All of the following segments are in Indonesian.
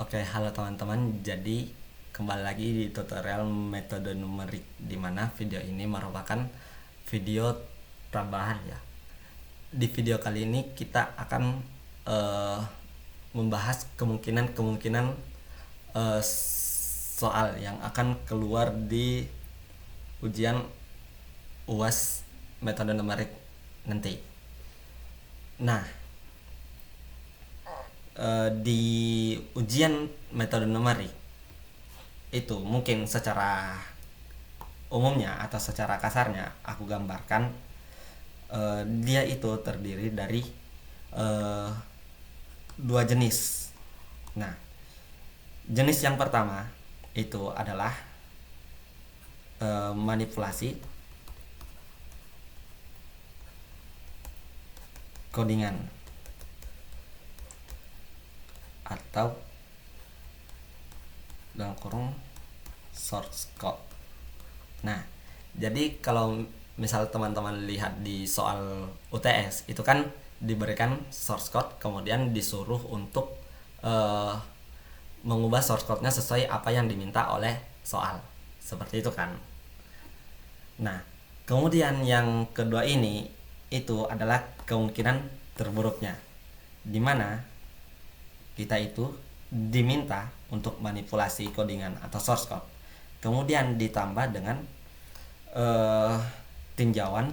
Oke, halo teman-teman. Jadi kembali lagi di tutorial metode numerik, di mana video ini merupakan video tambahan ya. Di video kali ini kita akan eh, membahas kemungkinan eh, soal yang akan keluar di ujian UAS metode numerik nanti. Nah, di ujian metode numerik itu mungkin secara umumnya atau secara kasarnya aku gambarkan, dia itu terdiri dari eh, dua jenis. Nah, jenis yang pertama itu adalah manipulasi codingan atau dalam kurung source code. Nah, jadi kalau misal teman-teman lihat di soal UTS itu kan diberikan source code, kemudian disuruh untuk eh, mengubah source code-nya sesuai apa yang diminta oleh soal. Seperti itu kan. Nah, kemudian yang kedua ini itu adalah kemungkinan terburuknya, di mana kita itu diminta untuk manipulasi codingan atau source code, kemudian ditambah dengan tinjauan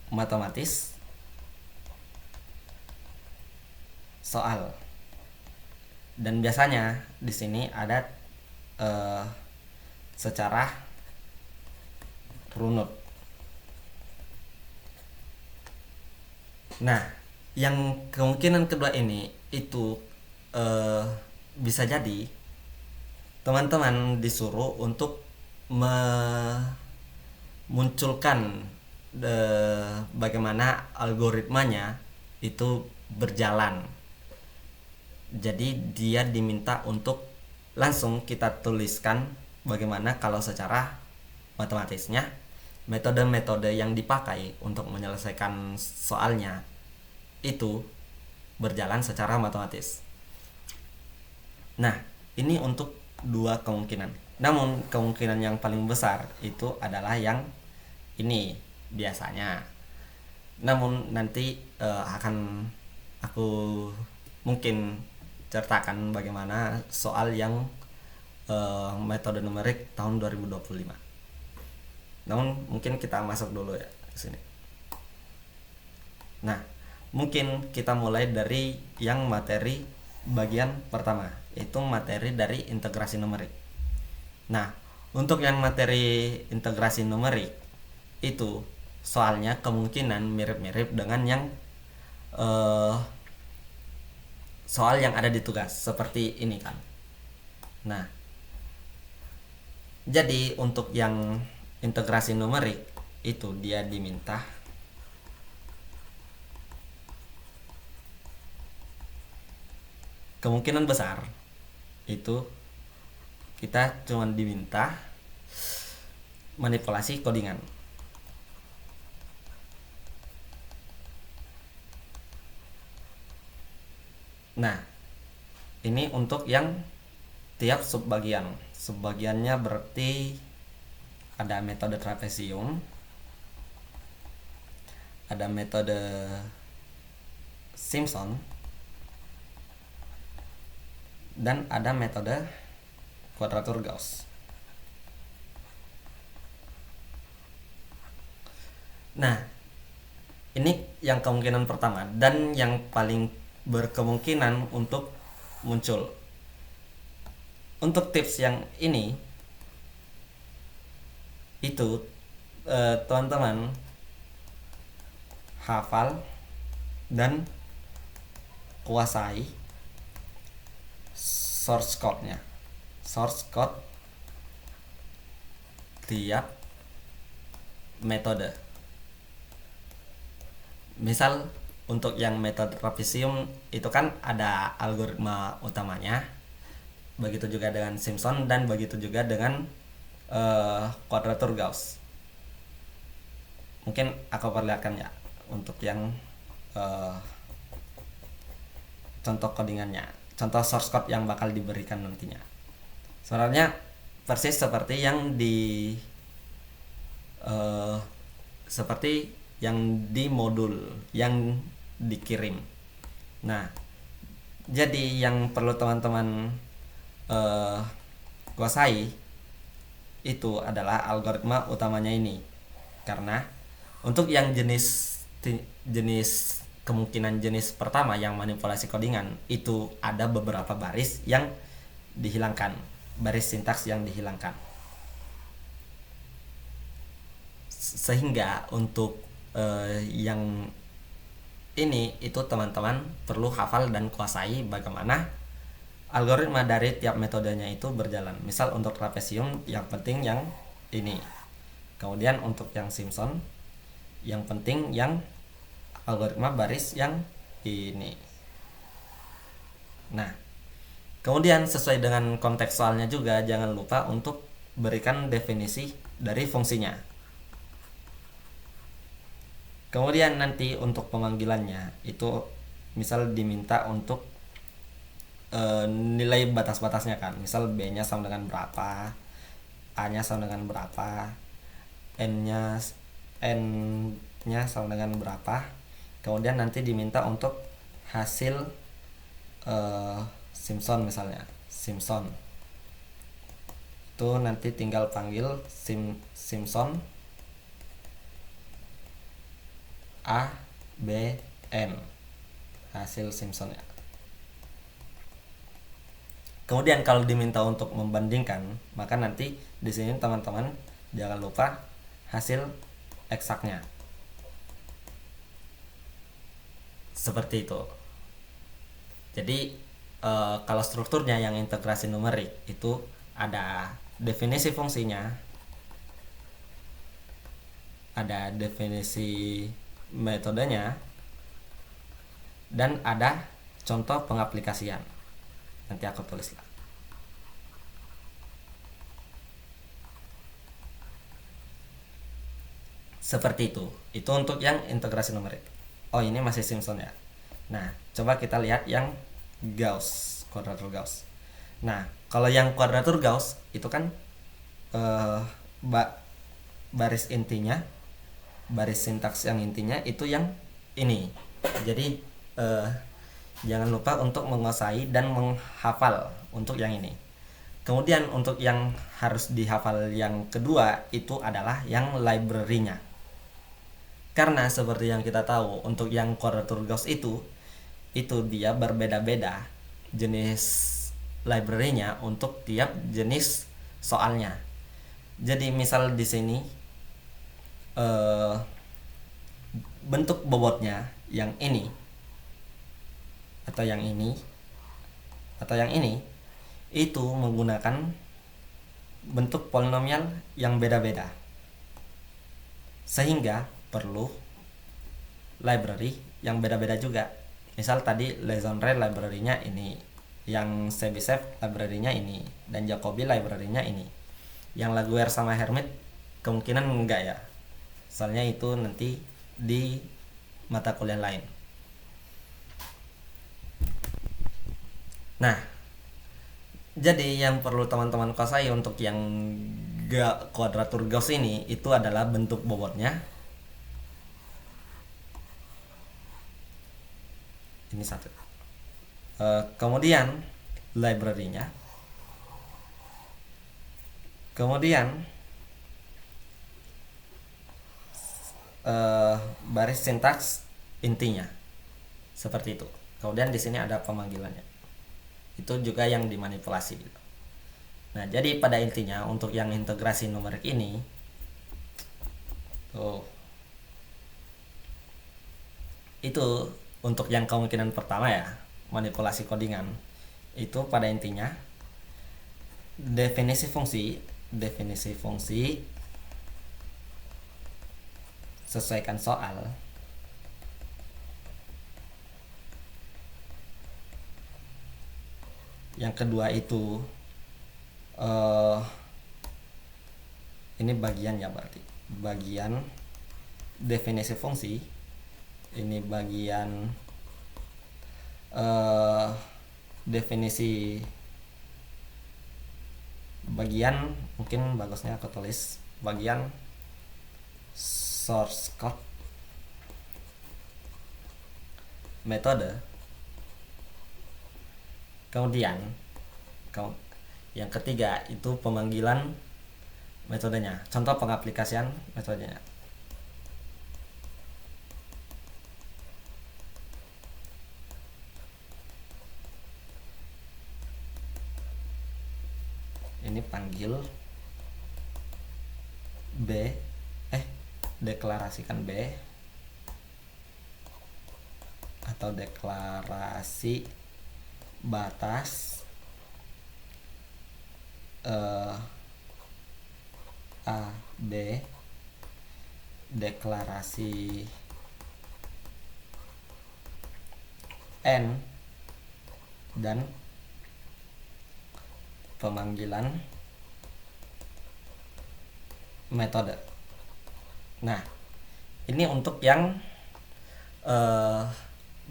matematis soal. Dan biasanya di sini ada secara runut. Nah, yang kemungkinan kedua ini itu bisa jadi teman-teman disuruh untuk memunculkan bagaimana algoritmanya itu berjalan. Jadi dia diminta untuk langsung kita tuliskan bagaimana kalau secara matematisnya metode-metode yang dipakai untuk menyelesaikan soalnya itu berjalan secara matematis. Nah, ini untuk dua kemungkinan. Namun kemungkinan yang paling besar itu adalah yang ini biasanya. Namun nanti akan aku mungkin ceritakan bagaimana soal yang metode numerik tahun 2025. Namun mungkin kita masuk dulu ya ke sini. Nah, mungkin kita mulai dari yang materi bagian pertama, yaitu materi dari integrasi numerik. Nah, untuk yang materi integrasi numerik itu soalnya kemungkinan mirip-mirip dengan yang soal yang ada di tugas, seperti ini kan. Nah, jadi untuk yang integrasi numerik itu dia diminta kemungkinan besar itu kita cuma diminta manipulasi codingan. Nah, ini untuk yang tiap subbagian. Subbagiannya berarti ada metode trapesium, ada metode Simpson, dan ada metode kuadratur Gauss. Nah, ini yang kemungkinan pertama dan yang paling berkemungkinan untuk muncul. Untuk tips yang ini itu teman-teman hafal dan kuasai source code-nya. Source code tiap metode. Misal untuk yang metode trapesium itu kan ada algoritma utamanya. Begitu juga dengan Simpson dan begitu juga dengan kuadratur Gauss. Mungkin aku perlihatkan ya untuk yang contoh codingannya, contoh source code yang bakal diberikan nantinya. Sebenarnya persis seperti yang di seperti yang di modul yang dikirim. Nah, jadi yang perlu teman-teman kuasai itu adalah algoritma utamanya ini. Karena untuk yang jenis kemungkinan jenis pertama yang manipulasi codingan itu ada beberapa baris yang dihilangkan, baris sintaks yang dihilangkan. Sehingga untuk yang ini itu teman-teman perlu hafal dan kuasai bagaimana algoritma dari tiap metodenya itu berjalan. Misal untuk trapesium yang penting yang ini. Kemudian untuk yang Simpson yang penting yang algoritma baris yang ini. Nah, kemudian sesuai dengan konteks soalnya juga jangan lupa untuk berikan definisi dari fungsinya. Kemudian nanti untuk pemanggilannya itu misal diminta untuk nilai batas-batasnya kan. Misal B-nya sama dengan berapa, A-nya sama dengan berapa, N-nya sama dengan berapa. Kemudian nanti diminta untuk hasil Simpson misalnya. Simpson. Itu nanti tinggal panggil Simpson A B N, hasil Simpson ya. Kemudian kalau diminta untuk membandingkan, maka nanti di sini teman-teman jangan lupa hasil eksaknya. Seperti itu. Jadi kalau strukturnya yang integrasi numerik itu ada definisi fungsinya, ada definisi metodenya, dan ada contoh pengaplikasian. Nanti aku tulis lah. Seperti itu. Itu untuk yang integrasi numerik. Oh, ini masih Simpson ya. Nah, coba kita lihat yang Gauss, kuadratur Gauss. Nah, kalau yang kuadratur Gauss itu kan baris intinya, baris sintaks yang intinya itu yang ini. Jadi jangan lupa untuk menguasai dan menghafal untuk yang ini. Kemudian untuk yang harus dihafal yang kedua itu adalah yang library-nya. Karena seperti yang kita tahu untuk yang kuadratur Gauss itu dia berbeda-beda jenis library-nya untuk tiap jenis soalnya. Jadi misal di sini bentuk bobotnya yang ini atau yang ini atau yang ini itu menggunakan bentuk polinomial yang beda-beda, sehingga perlu library yang beda-beda juga. Misal tadi Legendre library-nya ini, yang Chebyshev library-nya ini, dan Jacobi library-nya ini. Yang Laguerre sama Hermite kemungkinan enggak ya, soalnya itu nanti di mata kuliah lain. Nah, jadi yang perlu teman-teman kuasai untuk yang kuadratur Gauss ini itu adalah bentuk bobotnya. Ini satu. Kemudian library-nya. Kemudian baris sintaks intinya. Seperti itu. Kemudian di sini ada pemanggilannya. Itu juga yang dimanipulasi gitu. Nah, jadi pada intinya untuk yang integrasi numerik ini itu untuk yang kemungkinan pertama ya, manipulasi codingan, itu pada intinya definisi fungsi sesuaikan soal. Yang kedua itu ini bagian ya, berarti bagian definisi fungsi. Ini bagian definisi bagian, mungkin bagusnya aku tulis bagian source code metode. Kemudian yang ketiga itu pemanggilan metodenya, contoh pengaplikasian metodenya. Ini panggil B, deklarasikan B atau deklarasi batas A B, deklarasi N, dan pemanggilan metode. Nah, ini untuk yang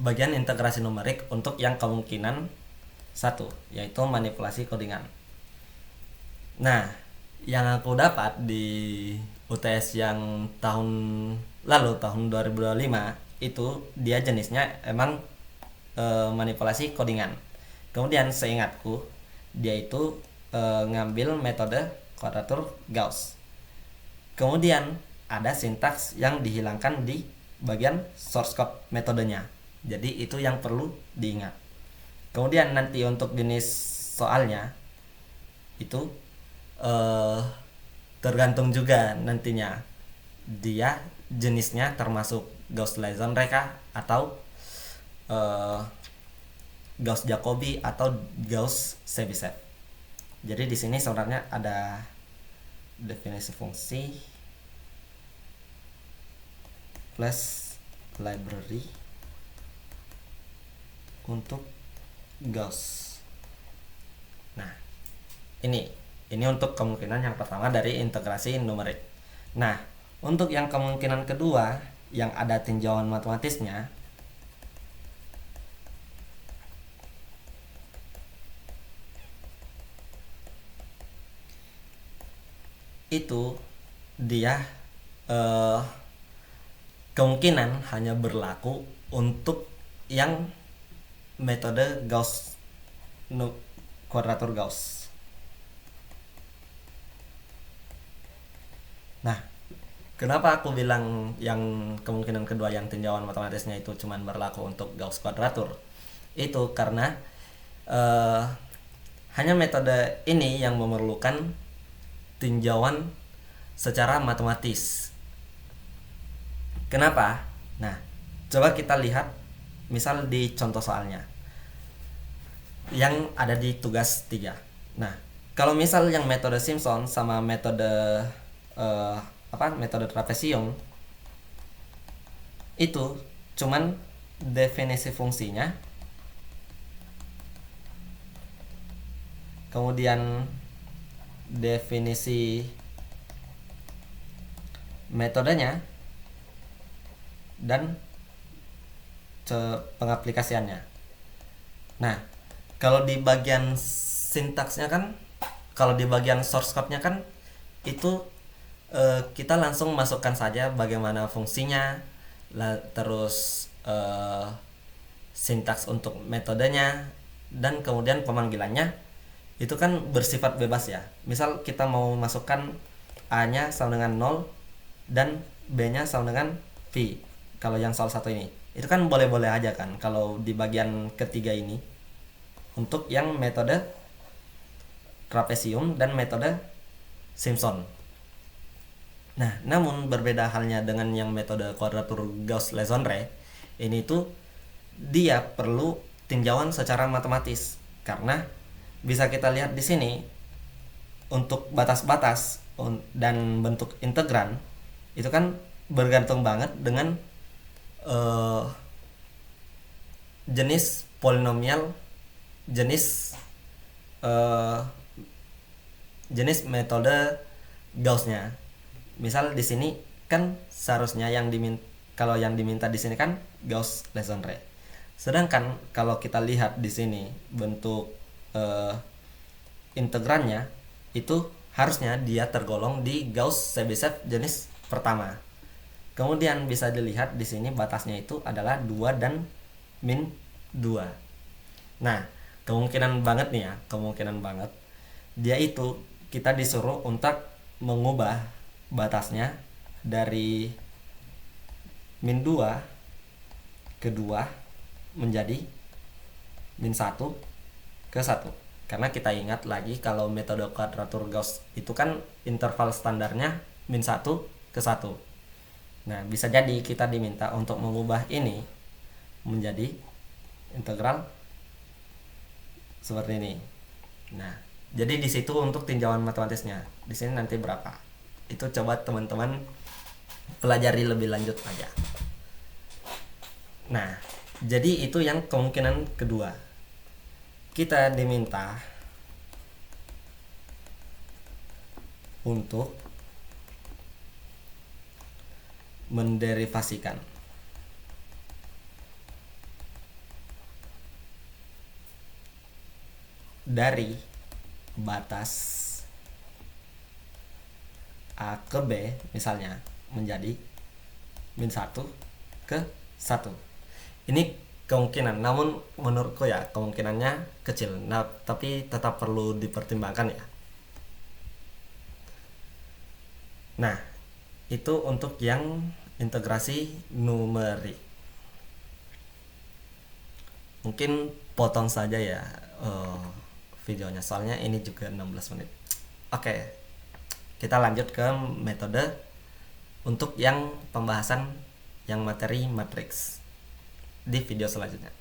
bagian integrasi numerik untuk yang kemungkinan satu, yaitu manipulasi codingan. Nah, yang aku dapat di UTS yang tahun lalu, tahun 2025, itu dia jenisnya emang manipulasi codingan. Kemudian seingatku dia itu ngambil metode kuadratur Gauss. Kemudian ada sintaks yang dihilangkan di bagian source code metodenya. Jadi itu yang perlu diingat. Kemudian nanti untuk jenis soalnya itu tergantung juga nantinya dia jenisnya termasuk Gauss-Legendre kah atau Gauss-Jacobi atau Gauss-Chebyshev. Jadi di sini sebenarnya ada definisi fungsi plus library untuk Gauss. Nah, ini untuk kemungkinan yang pertama dari integrasi numerik. Nah, untuk yang kemungkinan kedua yang ada tinjauan matematisnya, itu dia kemungkinan hanya berlaku untuk yang metode Gauss kuadratur Gauss. Nah, kenapa aku bilang yang kemungkinan kedua yang tinjauan matematisnya itu cuma berlaku untuk Gauss kuadratur? Itu karena hanya metode ini yang memerlukan tinjauan secara matematis. Kenapa? Nah, coba kita lihat misal di contoh soalnya yang ada di tugas 3. Nah, kalau misal yang metode Simpson sama metode metode trapesium itu cuman definisi fungsinya, kemudian definisi metodenya, dan pengaplikasiannya. Nah, kalau di bagian sintaksnya kan, kalau di bagian source code-nya kan itu kita langsung masukkan saja bagaimana fungsinya, terus sintaks untuk metodenya, dan kemudian pemanggilannya itu kan bersifat bebas ya. Misal kita mau masukkan A-nya sama dengan 0 dan B-nya sama dengan V. Kalau yang soal satu ini, itu kan boleh-boleh aja kan kalau di bagian ketiga ini untuk yang metode trapesium dan metode Simpson. Nah, namun berbeda halnya dengan yang metode kuadratur Gauss-Legendre, ini tuh dia perlu tinjauan secara matematis karena bisa kita lihat di sini untuk batas-batas dan bentuk integran itu kan bergantung banget dengan jenis polinomial, jenis metode Gauss-nya. Misal di sini kan seharusnya kalau yang diminta di sini kan Gauss-Legendre. Sedangkan kalau kita lihat di sini bentuk eh, integrannya itu harusnya dia tergolong di Gauss-Sebeshef jenis pertama. Kemudian bisa dilihat di sini batasnya itu adalah 2 dan min 2. Nah, kemungkinan banget nih ya, kemungkinan banget dia itu kita disuruh untuk mengubah batasnya dari min 2 ke 2 menjadi min 1 ke 1. Karena kita ingat lagi kalau metode kuadratur Gauss itu kan interval standarnya min 1 ke 1. Nah, bisa jadi kita diminta untuk mengubah ini menjadi integral seperti ini. Nah, jadi di situ untuk tinjauan matematisnya. Di sini nanti berapa? Itu coba teman-teman pelajari lebih lanjut aja. Nah, jadi itu yang kemungkinan kedua. Kita diminta untuk menderivasikan dari batas A ke B misalnya menjadi min 1 ke 1. Ini kemungkinan, namun menurutku ya kemungkinannya kecil. Nah, tapi tetap perlu dipertimbangkan ya. Nah, itu untuk yang integrasi numerik. Mungkin potong saja ya videonya, soalnya ini juga 16 menit. Oke, kita lanjut ke metode untuk yang pembahasan yang materi matriks di video selanjutnya.